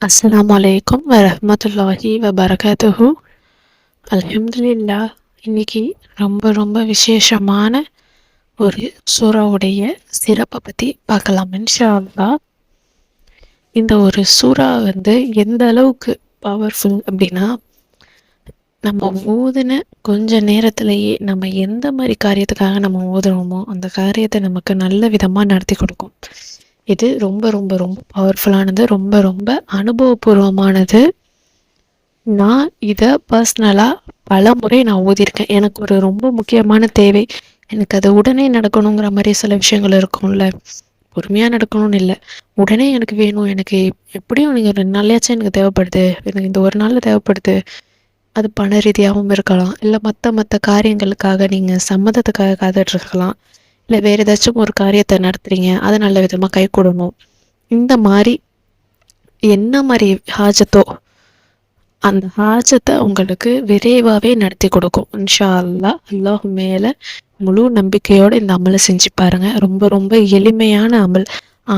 அஸ்ஸலாமு அலைக்கும் வரஹ்மத்துல்லாஹி வபரகாத்துஹு. அல்ஹம்துலில்லாஹ். இன்னைக்கு ரொம்ப ரொம்ப விசேஷமான ஒரு சூறாவுடைய சிறப்பை பற்றி பார்க்கலாம் இன்ஷா அல்லாஹ். இந்த ஒரு சூறா எந்த அளவுக்கு பவர்ஃபுல் அப்படின்னா, நம்ம ஓதுன கொஞ்ச நேரத்திலேயே நம்ம எந்த மாதிரி காரியத்துக்காக நம்ம ஓதுறோமோ அந்த காரியத்தை நமக்கு நல்ல விதமாக நடத்தி கொடுக்கும். இது ரொம்ப ரொம்ப ரொம்ப பவர்ஃபுல்லானது, ரொம்ப ரொம்ப அனுபவபூர்வமானது. நான் இதை பர்சனலாக பல முறை நான் ஓதியிருக்கேன். எனக்கு ஒரு ரொம்ப முக்கியமான தேவை, எனக்கு அது உடனே நடக்கணுங்கிற மாதிரி சில விஷயங்கள் இருக்கும்ல, பொறுமையாக நடக்கணும்னு இல்லை, உடனே எனக்கு வேணும், எனக்கு எப்படியும் நீங்கள் 2 நாள்லையாச்சும் எனக்கு தேவைப்படுது, எனக்கு இந்த ஒரு நாளில் தேவைப்படுது. அது பண ரீதியாகவும் இருக்கலாம், இல்லை மற்ற காரியங்களுக்காக நீங்கள் சம்மதத்துக்காக காத்துட்ருக்கலாம், இல்லை வேறு ஏதாச்சும் ஒரு காரியத்தை நடத்துகிறீங்க, அதை நல்ல விதமாக கை கூடணும். இந்த மாதிரி என்ன மாதிரி ஹாஜத்தோ அந்த ஹாஜத்தை உங்களுக்கு விரைவாகவே நடத்தி கொடுக்கும் இன்ஷா அல்லாஹ். அல்லாஹ் மேலே முழு நம்பிக்கையோடு இந்த அமலை செஞ்சு பாருங்கள். ரொம்ப ரொம்ப எளிமையான அமல்,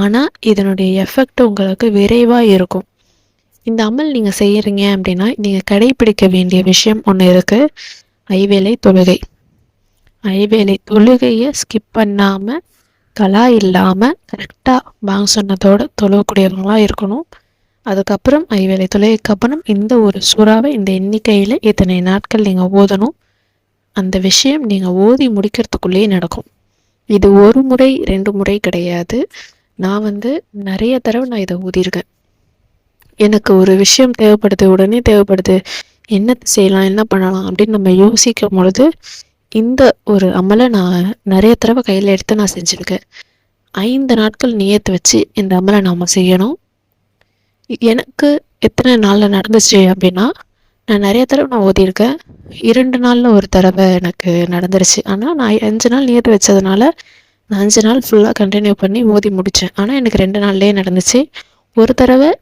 ஆனால் இதனுடைய எஃபெக்ட் உங்களுக்கு விரைவாக இருக்கும். இந்த அமல் நீங்கள் செய்கிறீங்க அப்படின்னா நீங்கள் கடைபிடிக்க வேண்டிய விஷயம் ஒன்று இருக்குது. ஐவேளை தொழுகை. ஐவேளை தொழுகையை ஸ்கிப் பண்ணாமல், கலா இல்லாமல் கரெக்டாக பாங்க சொன்னதோடு தொழக்கூடியவங்களாக இருக்கணும். அதுக்கப்புறம் ஐவேளை தொழுகைக்கு அப்புறம் இந்த ஒரு சூறாவை இந்த எண்ணிக்கையில் இத்தனை நாட்கள் நீங்கள் ஓதணும். அந்த விஷயம் நீங்கள் ஓதி முடிக்கிறதுக்குள்ளேயே நடக்கும். இது ஒரு முறை 2 முறை கிடையாது. நான் நிறைய தடவை நான் இதை ஊதியிருக்கேன். எனக்கு ஒரு விஷயம் தேவைப்படுது, உடனே தேவைப்படுது, என்ன செய்யலாம், என்ன பண்ணலாம் அப்படின்னு நம்ம யோசிக்கும் பொழுது இந்த ஒரு அமலை நான் நிறைய தடவை கையில் எடுத்து நான் செஞ்சுருக்கேன். 5 நாட்கள் நியத்து வச்சு இந்த அமலை நாம் செய்யணும். எனக்கு எத்தனை நாளில் நடந்துச்சு அப்படின்னா, நான் நிறைய தடவை நான் ஓதியிருக்கேன். 2 நாளில் ஒரு தடவை எனக்கு நடந்துருச்சு. ஆனால் நான் 5 நாள் நியத்து வச்சதுனால நான் 5 நாள் ஃபுல்லாக கண்டினியூ பண்ணி ஓதி முடித்தேன். ஆனால் எனக்கு 2 நாள்லேயே நடந்துச்சு. ஒரு தடவை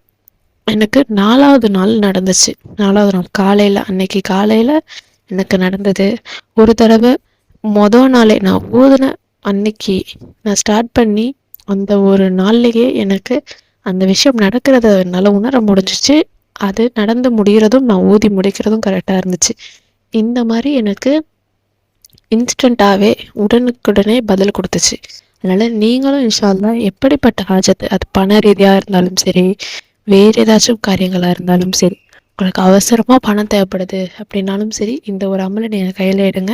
எனக்கு 4வது நாள் நடந்துச்சு. 4வது நாள் காலையில், அன்னைக்கு காலையில் எனக்கு நடந்தது. ஒரு தடவை நாளே நான் ஓதுன அன்னைக்கு நான் ஸ்டார்ட் பண்ணி அந்த ஒரு நாள்லேயே எனக்கு அந்த விஷயம் நடக்கிறத என்னால் உணர முடிஞ்சிச்சு. அது நடந்து முடிகிறதும் நான் ஊதி முடிக்கிறதும் கரெக்டாக இருந்துச்சு. இந்த மாதிரி எனக்கு இன்ஸ்டண்ட்டாகவே உடனுக்குடனே பதில் கொடுத்துச்சு. அதனால் நீங்களும் இன்ஷா அல்லாஹ் எப்படிப்பட்ட ஹாஜத்து, அது பண ரீதியாக இருந்தாலும் சரி, வேறு ஏதாச்சும் காரியங்களாக இருந்தாலும் சரி, உங்களுக்கு அவசரமாக பணம் தேவைப்படுது அப்படின்னாலும் சரி, இந்த ஒரு அமலை நீங்கள் கையில் எடுங்க.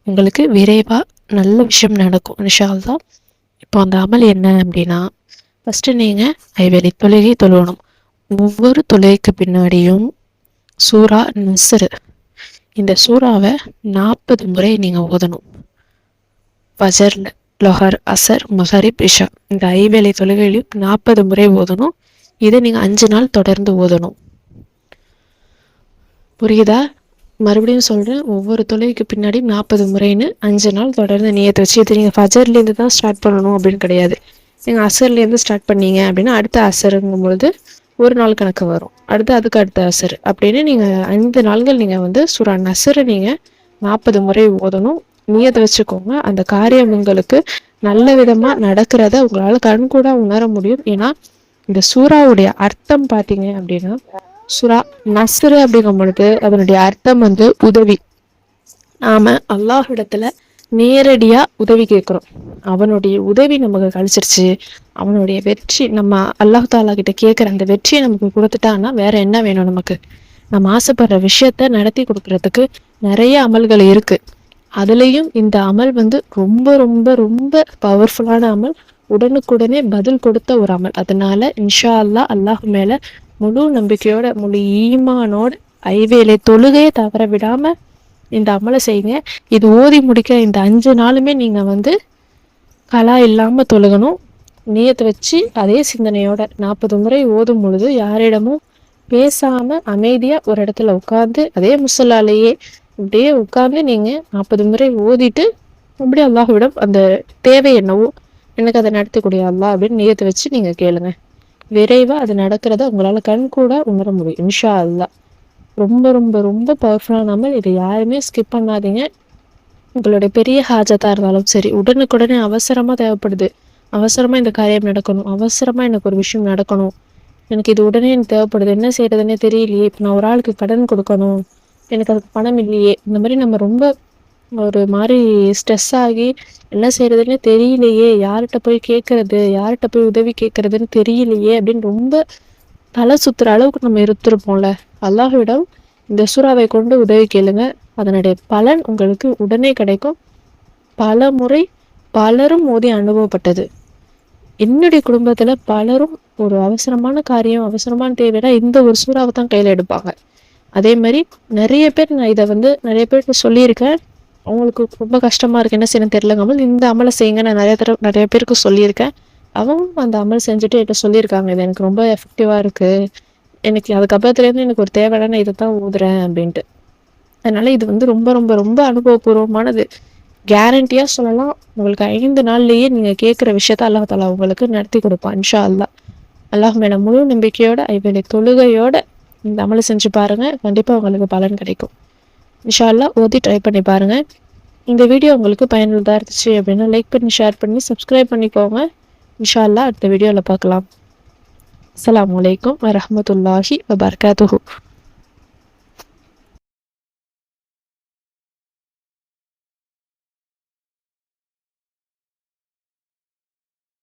உங்களுக்கு விரைவாக நல்ல விஷயம் நடக்கும் இன்ஷா அல்லாஹ். இப்போ அந்த அமல் என்ன அப்படின்னா, ஃபஸ்ட்டு நீங்கள் ஐவேளை தொழுகை தொழணும். ஒவ்வொரு தொழுகைக்கு பின்னாடியும் சூரா நஸ்ர், இந்த சூறாவை 40 முறை நீங்கள் ஓதணும். ஃபஜர்ல, லொஹர், அசர், மகரிப், இஷா, இந்த ஐவேளை தொழுகையிலையும் 40 முறை ஓதணும். இதை நீங்கள் 5 நாள் தொடர்ந்து ஓதணும். புரியுதா? மறுபடியும் சொல்கிறேன், ஒவ்வொரு தொழுகைக்கு பின்னாடியும் 40 முறைன்னு 5 நாள் தொடர்ந்து நியத்து வச்சு, இது நீங்கள் ஃபஜர்லேருந்து தான் ஸ்டார்ட் பண்ணணும் அப்படின்னு கிடையாது. நீங்கள் அசர்லேருந்து ஸ்டார்ட் பண்ணீங்க அப்படின்னா அடுத்த அசருங்கும் பொழுது ஒரு நாள் கணக்கு வரும், அதுக்கு அடுத்த அசர் அப்படின்னு நீங்கள் 5 நாள்கள் நீங்கள் சூரா நஸ்ரை நீங்கள் 40 முறை ஓதணும். நியத்தை வச்சுக்கோங்க. அந்த காரியம் உங்களுக்கு நல்ல விதமாக நடக்கிறத உங்களால் கண்கூட உணர முடியும். ஏன்னா இந்த சூறாவுடைய அர்த்தம் பார்த்தீங்க அப்படின்னா, சூரா நஸ்ரு அப்படிங்கும் பொழுது அதனுடைய அர்த்தம் உதவி. நாம அல்லாஹ்விடத்துல நேரடியா உதவி கேட்குறோம். அவனுடைய உதவி நமக்கு கழிச்சிருச்சு, அவனுடைய வெற்றி, நம்ம அல்லாஹ் தாலா கிட்ட கேட்குற அந்த வெற்றியை நமக்கு கொடுத்துட்டான்னா வேற என்ன வேணும் நமக்கு? நம்ம ஆசைப்படுற விஷயத்த நடத்தி கொடுக்கறதுக்கு நிறைய அமல்கள் இருக்கு. அதுலேயும் இந்த அமல் ரொம்ப ரொம்ப ரொம்ப பவர்ஃபுல்லான அமல், உடனுக்குடனே பதில் கொடுத்த ஒரு அமல். அதனால இன்ஷா அல்லாஹ் அல்லாஹ் மேல முழு நம்பிக்கையோட, முழு ஈமானோட ஐவேளை தொழுகையை தவற விடாம இந்த அமலை செய்யுங்க. இது ஓதி முடிக்க இந்த 5 நாளுமே நீங்கள் கலா இல்லாமல் தொழுகணும். நியத்தை வச்சு அதே சிந்தனையோட 40 முறை ஓதும் பொழுது யாரிடமும் பேசாமல் அமைதியாக ஒரு இடத்துல உட்காந்து, அதே முசல்லாலேயே அப்படியே உட்காந்து நீங்கள் 40 முறை ஓதிட்டு அப்படியே அல்லாஹ்விடம் அந்த தேவை என்னவோ, எனக்கு அதை நடத்தக்கூடிய அல்லாஹ் அப்படின்னு நியத்தை வச்சு நீங்கள் கேளுங்க. விரைவாக அது நடக்கிறத உங்களால் கண்கூட உணர முடியும் இன்ஷா அல்லாஹ். ரொம்ப ரொம்ப ரொம்ப பவர்ஃபுல்லான அமல். இதை யாருமே ஸ்கிப் பண்ணாதீங்க. உங்களுடைய பெரிய ஹாஜத்தாக இருந்தாலும் சரி, உடனுக்குடனே அவசரமாக தேவைப்படுது, அவசரமாக இந்த காரியம் நடக்கணும், அவசரமாக எனக்கு ஒரு விஷயம் நடக்கணும், எனக்கு இது உடனே எனக்கு தேவைப்படுது, என்ன செய்யறதுன்னே தெரியலையே, இப்போ நான் ஒரு ஆளுக்கு கடன் கொடுக்கணும், எனக்கு அதுக்கு பணம் இல்லையே, இந்த மாதிரி நம்ம ரொம்ப ஒரு மாதிரி ஸ்ட்ரெஸ் ஆகி என்ன செய்யறதுன்னே தெரியலையே, யார்கிட்ட போய் கேட்கறது, யார்கிட்ட போய் உதவி கேட்கறதுன்னு தெரியலையே அப்படின்னு ரொம்ப தலை சுத்துற அளவுக்கு நம்ம இருந்திருப்போம்ல. அல்லாஹ்விடம் இந்த சூறாவை கொண்டு உதவி கேளுங்க, அதனுடைய பலன் உங்களுக்கு உடனே கிடைக்கும். பல முறை பலரும் மோதி அனுபவப்பட்டது. என்னுடைய குடும்பத்துல பலரும் ஒரு அவசரமான காரியம், அவசரமான தேவைன்னா இந்த ஒரு சூறாவை தான் கையில எடுப்பாங்க. அதே மாதிரி நிறைய பேர் நான் இதை வந்து நிறைய பேர்கிட்ட சொல்லியிருக்கேன். அவங்களுக்கு ரொம்ப கஷ்டமா இருக்கு, என்ன செய்யணும் தெரியலங்க, இந்த அமலை செய்யுங்க நான் நிறைய பேருக்கு சொல்லியிருக்கேன். அவங்க அந்த அமல் செஞ்சுட்டு என்கிட்ட சொல்லியிருக்காங்க, இது எனக்கு ரொம்ப எஃபெக்டிவா இருக்கு, எனக்கு அதுக்கப்புறத்துலேருந்து எனக்கு ஒரு தேவையான நான் இதை தான் ஊதுறேன் அப்படின்ட்டு. அதனால இது வந்து ரொம்ப ரொம்ப ரொம்ப அனுபவபூர்வமானது. கேரண்டியா சொல்லலாம், உங்களுக்கு 5 நாள்லயே நீங்க கேட்குற விஷயத்த அல்லாஹ் தாலா உங்களுக்கு நடத்தி கொடுப்பான் இன்ஷா அல்லாஹ். அல்லாஹ் மேல முழு நம்பிக்கையோட ஐவேளை தொழுகையோட இந்த அமலை செஞ்சு பாருங்க, கண்டிப்பா உங்களுக்கு பலன் கிடைக்கும் இன்ஷா அல்லாஹ். ஓதி ட்ரை பண்ணி பாருங்க. இந்த வீடியோ உங்களுக்கு பயனுள்ளதாக இருந்துச்சு அப்படின்னா லைக் பண்ணி ஷேர் பண்ணி சப்ஸ்கிரைப் பண்ணிக்கோங்க. இன்ஷா அல்லாஹ் அடுத்த வீடியோவில் பார்க்கலாம். அஸ்ஸலாமு அலைக்கும் வரஹ்மத்துல்லாஹி வபரகாத்துஹு.